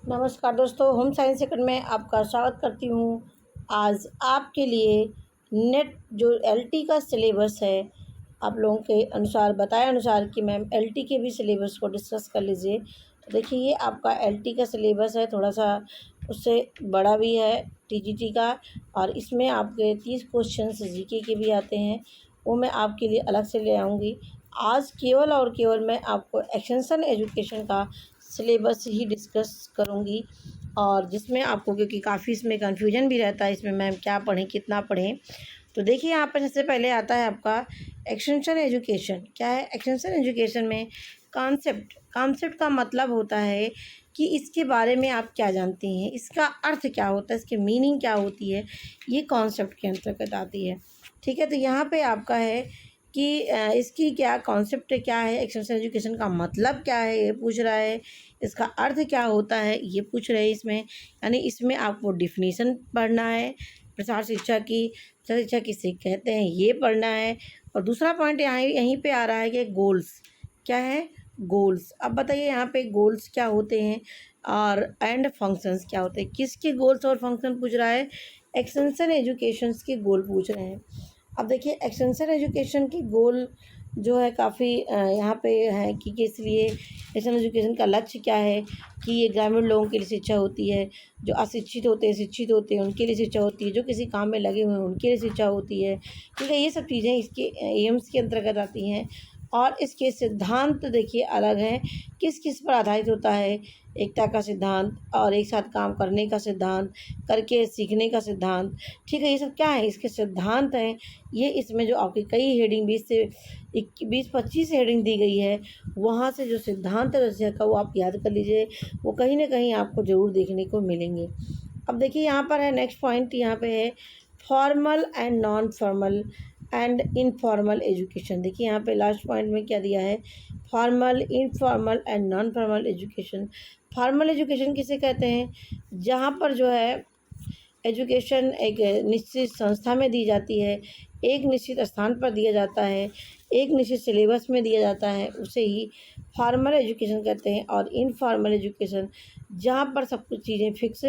नमस्कार दोस्तों, home science second में आपका स्वागत करती हूँ। आज आपके लिए नेट जो एलटी का सिलेबस है, आप लोगों के अनुसार बताए अनुसार कि मैम एलटी के भी सिलेबस को डिस्कस कर लीजिए। तो देखिए, ये आपका एलटी का सिलेबस है, थोड़ा सा उससे बड़ा भी है टीजीटी का, और इसमें आपके 30 क्वेश्चंस जीके के भी आते हैं। वो मैं आपके लिए अलग से ले आऊँगी। आज केवल और केवल मैं आपको एक्सटेंशन एजुकेशन का सिलेबस ही डिस्कस करूँगी, और जिसमें आपको, क्योंकि काफ़ी इसमें कन्फ्यूजन भी रहता है इसमें मैम क्या पढ़ें कितना पढ़ें। तो देखिए, यहाँ पर सबसे पहले आता है आपका एक्सटेंशन एजुकेशन। क्या है एक्सटेंशन एजुकेशन में? कॉन्सेप्ट का मतलब होता है कि इसके बारे में आप क्या जानते हैं, इसका अर्थ क्या होता है, इसकी मीनिंग क्या होती है, ये कॉन्सेप्ट के अंतर्गत आती है। ठीक है, तो यहाँ पे आपका है कि इसकी क्या कॉन्सेप्ट क्या है, एक्सटेंशन एजुकेशन का मतलब क्या है ये पूछ रहा है, इसका अर्थ क्या होता है ये पूछ रहे हैं इसमें। यानी इसमें आपको डिफिनीसन पढ़ना है, प्रसार शिक्षा की, प्रसार शिक्षा किसे कहते हैं ये पढ़ना है। और दूसरा पॉइंट यहाँ यहीं पे आ रहा है कि गोल्स क्या है, गोल्स। अब बताइए यहाँ पे गोल्स क्या होते हैं और एंड फंक्शंस क्या होते हैं। किसके गोल्स और फंक्शन पूछ रहा है? एक्सटेंशन एजुकेशंस के गोल पूछ रहे हैं। अब देखिए, एक्सटेंशन एजुकेशन की गोल जो है काफ़ी यहाँ पे है कि किस लिए एक्सटेंशन एजुकेशन का लक्ष्य क्या है, कि ये ग्रामीण लोगों के लिए शिक्षा होती है, जो अशिक्षित होते हैं शिक्षित होते हैं उनके लिए शिक्षा होती है, जो किसी काम में लगे हुए हैं उनके लिए शिक्षा होती है। ठीक है, ये सब चीज़ें इसके एम्स के अंतर्गत आती हैं। और इसके सिद्धांत देखिए अलग हैं, किस किस पर आधारित होता है। एकता का सिद्धांत, और एक साथ काम करने का सिद्धांत, करके सीखने का सिद्धांत। ठीक है, ये सब क्या है, इसके सिद्धांत हैं। ये इसमें जो आपकी कई हेडिंग 20-25 हेडिंग दी गई है, वहाँ से जो सिद्धांत रचना का वो आप याद कर लीजिए, वो कहीं ना कहीं आपको ज़रूर देखने को मिलेंगे। अब देखिए, यहाँ पर है नेक्स्ट पॉइंट, यहाँ पे है formal and non formal and informal education. देखिए यहाँ पे लास्ट पॉइंट में क्या दिया है, formal, informal and non formal education. Formal education किसे कहते हैं? जहाँ पर जो है एजुकेशन एक निश्चित संस्था में दी जाती है, एक निश्चित स्थान पर दिया जाता है, एक निश्चित सिलेबस में दिया जाता है, उसे ही फॉर्मल एजुकेशन कहते हैं। और इनफॉर्मल एजुकेशन जहाँ पर सब कुछ चीज़ें फिक्स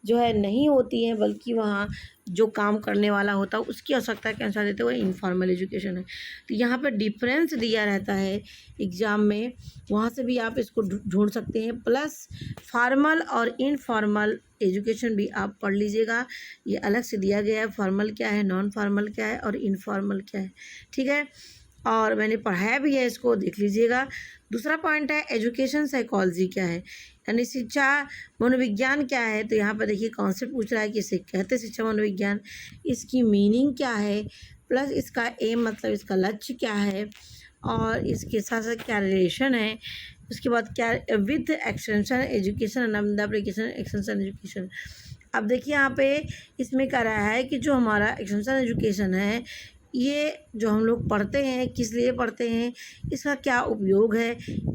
जो है नहीं होती हैं, बल्कि वहाँ जो काम करने वाला होता है उसकी आवश्यकता के अनुसार देते हुए इनफॉर्मल एजुकेशन है। तो यहाँ पर डिफरेंस दिया रहता है एग्ज़ाम में, वहाँ से भी आप इसको ढूंढ सकते हैं। प्लस फॉर्मल और इनफॉर्मल एजुकेशन भी आप पढ़ लीजिएगा, ये अलग से दिया गया है, फॉर्मल क्या है, नॉन फॉर्मल क्या है और इनफॉर्मल क्या है। ठीक है, और मैंने पढ़ाया भी है, इसको देख लीजिएगा। दूसरा पॉइंट है एजुकेशन साइकोलॉजी क्या है, यानी शिक्षा मनोविज्ञान क्या है। तो यहाँ पर देखिए कॉन्सेप्ट पूछ रहा है कि इसे कहते हैं शिक्षा मनोविज्ञान, इसकी मीनिंग क्या है, प्लस इसका एम मतलब इसका लक्ष्य क्या है, और इसके साथ साथ क्या रिलेशन है। उसके बाद क्या with extension education and application extension education. अब देखिए यहाँ पे इसमें कह रहा है कि जो हमारा एक्सटेंशन एजुकेशन है, ये जो हम लोग पढ़ते हैं किस लिए पढ़ते हैं, इसका क्या उपयोग है,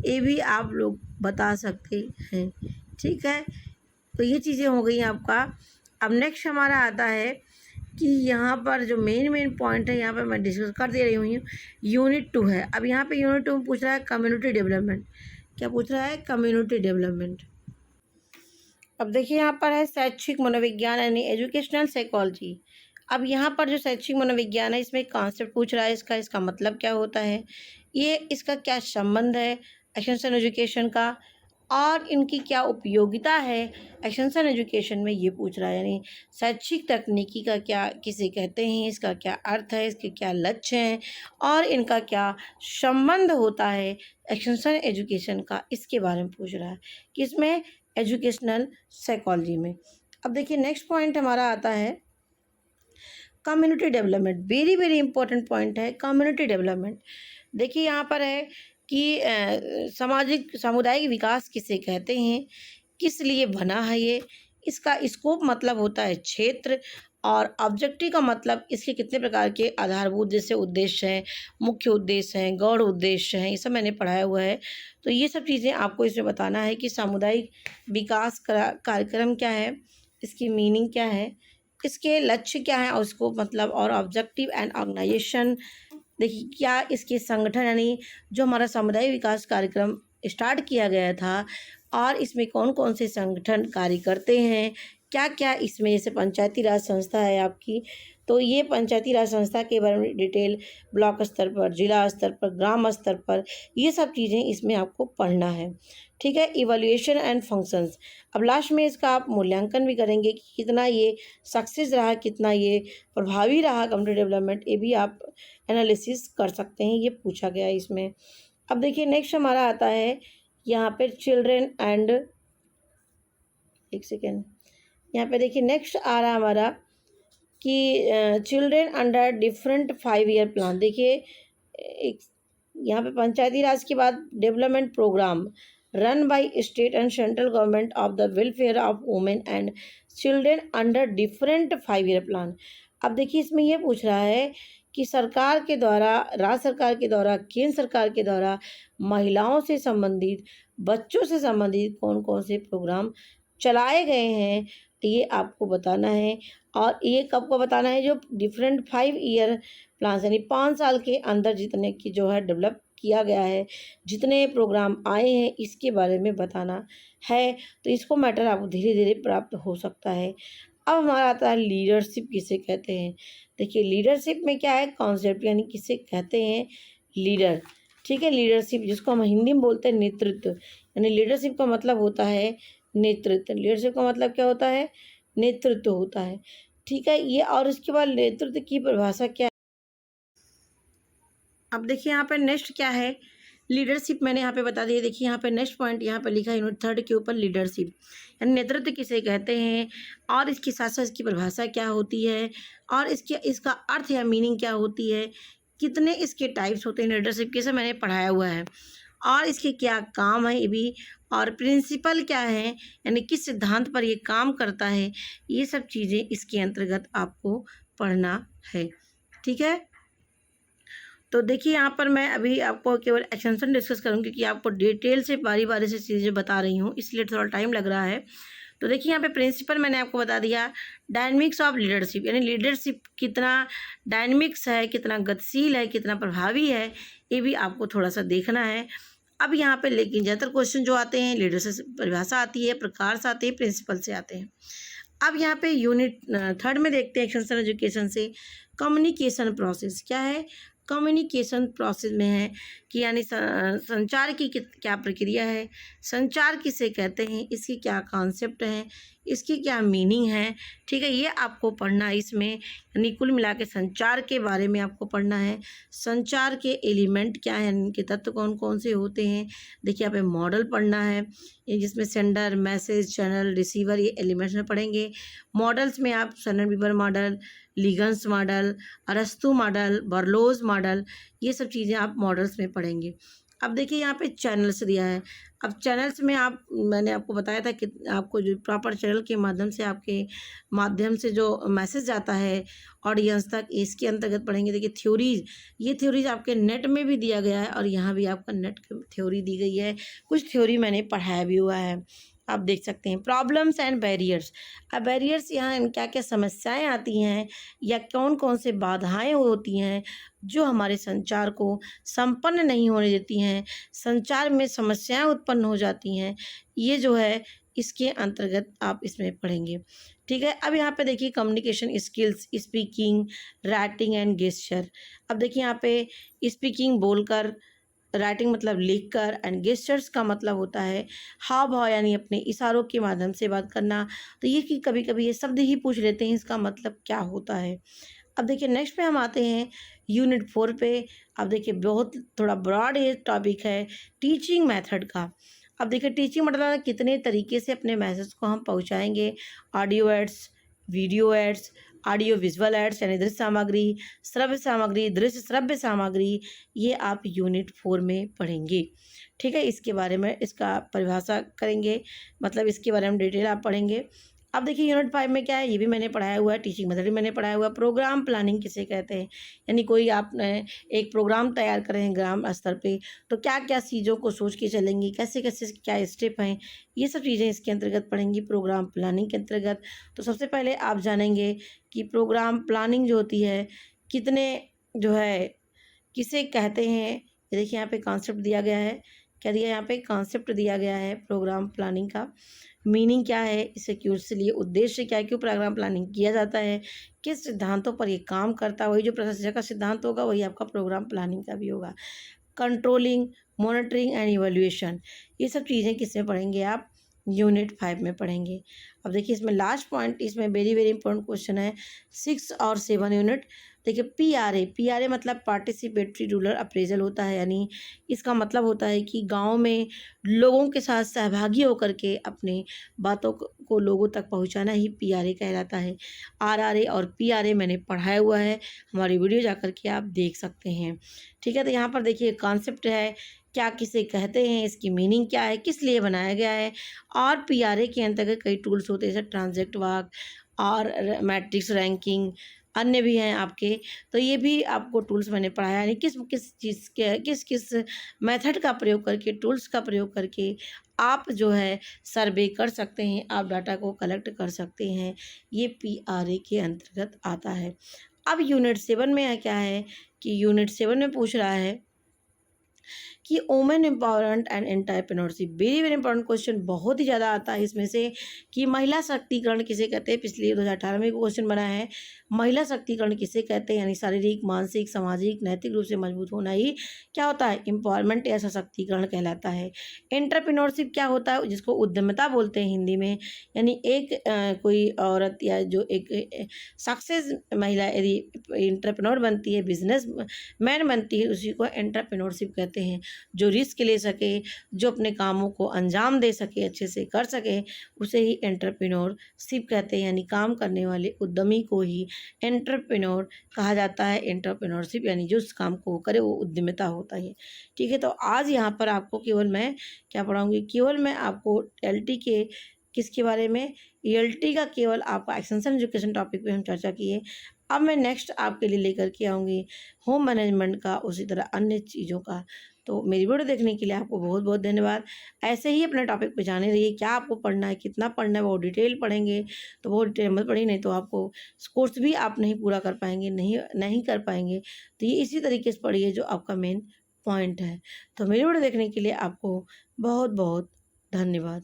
ये भी आप लोग बता सकते हैं। ठीक है, तो ये चीज़ें हो गई आपका। अब नेक्स्ट हमारा आता है कि यहाँ पर जो मेन पॉइंट है, यहाँ पर मैं डिस्कस कर दे रही हूँ, यूनिट 2 है। अब यहाँ पे यूनिट 2 में पूछ रहा है कम्युनिटी डेवलपमेंट। क्या पूछ रहा है? Community development. अब देखिए यहाँ पर है शैक्षिक मनोविज्ञान यानी एजुकेशनल साइकोलॉजी। अब यहाँ पर जो शैक्षिक मनोविज्ञान है, इसमें कॉन्सेप्ट पूछ रहा है, इसका मतलब क्या होता है, ये इसका क्या संबंध है एक्सटेंशन एजुकेशन का, और इनकी क्या उपयोगिता है एक्सटेंशन एजुकेशन में, ये पूछ रहा है। यानी शैक्षिक तकनीकी का क्या किसे कहते हैं, इसका क्या अर्थ है, इसके क्या लक्ष्य हैं, और इनका क्या संबंध होता है एक्सटेंशन एजुकेशन का, इसके बारे में पूछ रहा है। किसमें? एजुकेशनल साइकोलॉजी में। अब देखिए नेक्स्ट पॉइंट हमारा आता है community development. Very very important point है कम्युनिटी डेवलपमेंट। देखिए यहाँ पर है कि सामाजिक सामुदायिक विकास किसे कहते हैं, किस लिए बना है ये, इसका स्कोप मतलब होता है क्षेत्र, और ऑब्जेक्टिव का मतलब इसके कितने प्रकार के आधारभूत जैसे उद्देश्य हैं, मुख्य उद्देश्य हैं, गौण उद्देश्य हैं, ये सब मैंने पढ़ाया हुआ है। तो ये सब चीज़ें आपको इसमें बताना है कि सामुदायिक विकास कार्यक्रम क्या है, इसकी मीनिंग क्या है, इसके लक्ष्य क्या है और उसको मतलब, और ऑब्जेक्टिव एंड ऑर्गेनाइजेशन। देखिए क्या इसके संगठन, यानी जो हमारा सामुदायिक विकास कार्यक्रम स्टार्ट किया गया था और इसमें कौन कौन से संगठन कार्य करते हैं, क्या क्या इसमें, जैसे पंचायती राज संस्था है आपकी, तो ये पंचायती राज संस्था के बारे में डिटेल ब्लॉक स्तर पर, जिला स्तर पर, ग्राम स्तर पर, ये सब चीज़ें इसमें आपको पढ़ना है। ठीक है। इवैल्यूएशन एंड फंक्शंस, अब लास्ट में इसका आप मूल्यांकन भी करेंगे कि कितना ये सक्सेस रहा, कितना ये प्रभावी रहा कम्युनिटी डेवलपमेंट, ये भी आप एनालिसिस कर सकते हैं, ये पूछा गया है इसमें। अब देखिए नेक्स्ट हमारा आता है यहाँ पे चिल्ड्रेन एंड, एक सेकेंड, यहाँ पे देखिए नेक्स्ट आ रहा हमारा कि children under different 5 year plan. देखिए एक यहाँ पे पंचायती राज के बाद development program run by state and central government of the welfare of women and children under different 5 year plan. अब देखिए इसमें ये पूछ रहा है कि सरकार के द्वारा, राज्य सरकार के द्वारा, केंद्र सरकार के द्वारा महिलाओं से संबंधित, बच्चों से संबंधित कौन कौन से प्रोग्राम चलाए गए हैं, ये आपको बताना है। और ये कब को बताना है, जो डिफरेंट 5 ईयर प्लान यानी 5 साल के अंदर जितने की जो है डेवलप किया गया है, जितने प्रोग्राम आए हैं, इसके बारे में बताना है। तो इसको मैटर आपको धीरे धीरे प्राप्त हो सकता है। अब हमारा आता है लीडरशिप किसे कहते हैं। देखिए लीडरशिप में क्या है, कॉन्सेप्ट, यानी किसे कहते हैं, लीडर। ठीक है। लीडरशिप जिसको हम हिंदी में बोलते हैं नेतृत्व, यानी लीडरशिप का मतलब होता है नेतृत्व। लीडरशिप का मतलब क्या होता है, नेतृत्व होता है। ठीक है। ये और इसके बाद नेतृत्व की परिभाषा क्या है। अब देखिए यहाँ पर नेक्स्ट क्या है, लीडरशिप मैंने यहाँ पे बता दिया। देखिए यहाँ पे नेक्स्ट पॉइंट यहाँ पे लिखा है यूनिट 3 के ऊपर, लीडरशिप यानी नेतृत्व किसे कहते हैं, और इसके साथ साथ इसकी परिभाषा क्या होती है, और इसका अर्थ या मीनिंग क्या होती है, कितने इसके टाइप्स होते हैं लीडरशिप के, से मैंने पढ़ाया हुआ है, और इसके क्या काम है ये भी, और प्रिंसिपल क्या है, यानी किस सिद्धांत पर ये काम करता है, ये सब चीज़ें इसके अंतर्गत आपको पढ़ना है। ठीक है। तो देखिए यहाँ पर मैं अभी आपको केवल एक्सटेंशन डिस्कस करूँगी, क्योंकि आपको डिटेल से बारी बारी से चीज़ें बता रही हूँ, इसलिए थोड़ा टाइम लग रहा है। तो देखिए यहाँ पे प्रिंसिपल मैंने आपको बता दिया, डायनमिक्स ऑफ लीडरशिप, यानी लीडरशिप कितना डायनमिक्स है, कितना गतिशील है, कितना प्रभावी है, ये भी आपको थोड़ा सा देखना है। अब यहाँ पे लेकिन ज़्यादातर क्वेश्चन जो आते हैं लीडरशिप से परिभाषा आती है, प्रकार से आते हैं, प्रिंसिपल से आते हैं। अब यहाँ पे यूनिट 3 में देखते हैं एक्सटेंशन एजुकेशन से, कम्युनिकेशन प्रोसेस क्या है, कम्युनिकेशन प्रोसेस में है कि यानी संचार की क्या प्रक्रिया है, संचार किसे कहते हैं, इसकी क्या कॉन्सेप्ट है, इसकी क्या मीनिंग है। ठीक है। ये आपको पढ़ना है इसमें, यानी कुल मिला के संचार के बारे में आपको पढ़ना है। संचार के एलिमेंट क्या हैं, इनके तत्व कौन कौन से होते हैं। देखिए यहाँ पे मॉडल पढ़ना है, ये जिसमें सेंडर, मैसेज, चैनल, रिसीवर, ये एलिमेंट्स में पढ़ेंगे। मॉडल्स में आप सर्नन वीवर मॉडल, लिगन्स मॉडल, अरस्तु मॉडल, बर्लोज मॉडल, ये सब चीज़ें आप मॉडल्स में पढ़ेंगे। अब देखिए यहाँ पे चैनल्स दिया है। अब चैनल्स में मैंने आपको बताया था कि आपको जो प्रॉपर चैनल के माध्यम से, आपके माध्यम से जो मैसेज जाता है ऑडियंस तक, इसके अंतर्गत पढ़ेंगे। देखिए थ्योरीज, ये थ्योरीज आपके नेट में भी दिया गया है, और यहाँ भी आपका नेट थ्योरी दी गई है, कुछ थ्योरी मैंने पढ़ाया भी हुआ है, आप देख सकते हैं। प्रॉब्लम्स एंड बैरियर्स, अब बैरियर्स यहाँ क्या क्या समस्याएं आती हैं, या कौन कौन से बाधाएं होती हैं जो हमारे संचार को संपन्न नहीं होने देती हैं, संचार में समस्याएं उत्पन्न हो जाती हैं, ये जो है इसके अंतर्गत आप इसमें पढ़ेंगे। ठीक है। अब यहाँ पे देखिए communication skills, speaking, writing and gesture. अब देखिए यहाँ पे स्पीकिंग बोलकर, राइटिंग मतलब लिखकर, एंड गेस्चर्स का मतलब होता है हाव भाव, यानी अपने इशारों के माध्यम से बात करना। तो ये कि कभी कभी ये शब्द ही पूछ लेते हैं, इसका मतलब क्या होता है। अब देखिए नेक्स्ट पे हम आते हैं यूनिट 4 पे। अब देखिए बहुत थोड़ा ब्रॉड ये टॉपिक है टीचिंग मेथड का। अब देखिए टीचिंग मतलब कितने तरीके से अपने मैसेज को हम पहुंचाएंगे, audio aids, video aids, audio visual aids यानी दृश्य सामग्री, श्रव्य सामग्री, दृश्य श्रव्य सामग्री, ये आप यूनिट 4 में पढ़ेंगे। ठीक है। इसके बारे में इसका परिभाषा करेंगे, मतलब इसके बारे में डिटेल आप पढ़ेंगे। अब देखिए यूनिट 5 में क्या है, ये भी मैंने पढ़ाया हुआ है, टीचिंग मेथड भी मैंने पढ़ाया हुआ है। प्रोग्राम प्लानिंग किसे कहते हैं, यानी कोई आपने एक प्रोग्राम तैयार करें ग्राम स्तर पे, तो क्या क्या चीज़ों को सोच के चलेंगी, कैसे कैसे क्या स्टेप हैं, ये सब चीज़ें इसके अंतर्गत पढ़ेंगी प्रोग्राम प्लानिंग के अंतर्गत। तो सबसे पहले आप जानेंगे कि प्रोग्राम प्लानिंग जो होती है कितने जो है किसे कहते हैं। ये देखिए यहाँ पे कॉन्सेप्ट दिया गया है क्या दिया यहाँ पे, कॉन्सेप्ट दिया गया है प्रोग्राम प्लानिंग का, मीनिंग क्या है, इसे क्यों से लिए, उद्देश्य क्या है, क्यों प्रोग्राम प्लानिंग किया जाता है, किस सिद्धांतों पर ये काम करता है, वही जो प्रशासन का सिद्धांत होगा वही आपका प्रोग्राम प्लानिंग का भी होगा। कंट्रोलिंग, मॉनिटरिंग एंड इवैल्यूएशन, ये सब चीज़ें किसमें पढ़ेंगे आप, यूनिट 5 में पढ़ेंगे। अब देखिए इसमें लास्ट पॉइंट, इसमें वेरी वेरी इंपॉर्टेंट क्वेश्चन है 6 और 7 यूनिट। देखिए पीआरए मतलब पार्टिसिपेटरी रूरल अप्रेजल होता है, यानी इसका मतलब होता है कि गांव में लोगों के साथ सहभागी होकर के अपने बातों को लोगों तक पहुंचाना ही पीआरए कहलाता है। आरआरए और पीआरए मैंने पढ़ाया हुआ है, हमारी वीडियो जाकर के आप देख सकते हैं। ठीक है, तो यहाँ पर देखिए कॉन्सेप्ट है, क्या किसे कहते हैं, इसकी मीनिंग क्या है, किस लिए बनाया गया है, और पीआरए के अंतर्गत कई टूल्स होते हैं जैसे ट्रांजैक्ट वाक और मैट्रिक्स रैंकिंग, अन्य भी हैं आपके। तो ये भी आपको टूल्स मैंने पढ़ाया, यानी किस किस चीज़ के किस किस मेथड का प्रयोग करके, टूल्स का प्रयोग करके आप जो है सर्वे कर सकते हैं, आप डाटा को कलेक्ट कर सकते हैं, ये पीआरए के अंतर्गत आता है। अब यूनिट 7 में क्या है कि यूनिट 7 में पूछ रहा है कि women empowerment and entrepreneurship, very very important question, बहुत ही ज़्यादा आता है इसमें से कि महिला शक्तिकरण किसे कहते हैं। पिछले 2018 में क्वेश्चन बना है, महिला शक्तिकरण किसे कहते हैं, यानी शारीरिक, मानसिक, सामाजिक, नैतिक रूप से मजबूत होना ही क्या होता है, एम्पावरमेंट या सशक्तिकरण कहलाता है। एंटरप्रेन्योरशिप क्या होता है, जिसको उद्यमिता बोलते हैं हिंदी में, यानी एक कोई औरत या जो एक सक्सेस महिला यदि एंटरप्रेन्योर बनती है, बिजनेस मैन बनती है, उसी को एंटरप्रेन्योरशिप कहते हैं। जो रिस्क ले सके, जो अपने कामों को अंजाम दे सके, अच्छे से कर सके, उसे ही एंटरप्रेन्योरशिप कहते हैं, यानी काम करने वाले उद्यमी को ही एंटरप्रेन्योर कहा जाता है। एंटरप्रेन्योरशिप यानी जो उस काम को करे वो उद्यमिता होता है। ठीक है, तो आज यहाँ पर आपको केवल मैं क्या पढ़ाऊँगी, केवल मैं आपको एलटी के किसके बारे में, एलटी का केवल आपका एक्सटेंशन एजुकेशन टॉपिक पे हम चर्चा किए। अब मैं नेक्स्ट आपके लिए लेकर के आऊँगी होम मैनेजमेंट का, उसी तरह अन्य चीज़ों का। तो मेरी वीडियो देखने के लिए आपको बहुत बहुत धन्यवाद। ऐसे ही अपने टॉपिक पे जाने रहिए, क्या आपको पढ़ना है, कितना पढ़ना है, वो डिटेल पढ़ेंगे तो बहुत डिटेल मत पढ़िए, नहीं तो आपको कोर्स भी आप नहीं पूरा कर पाएंगे, नहीं कर पाएंगे। तो ये इसी तरीके से पढ़िए जो आपका मेन पॉइंट है। तो मेरी वीडियो देखने के लिए आपको बहुत बहुत धन्यवाद।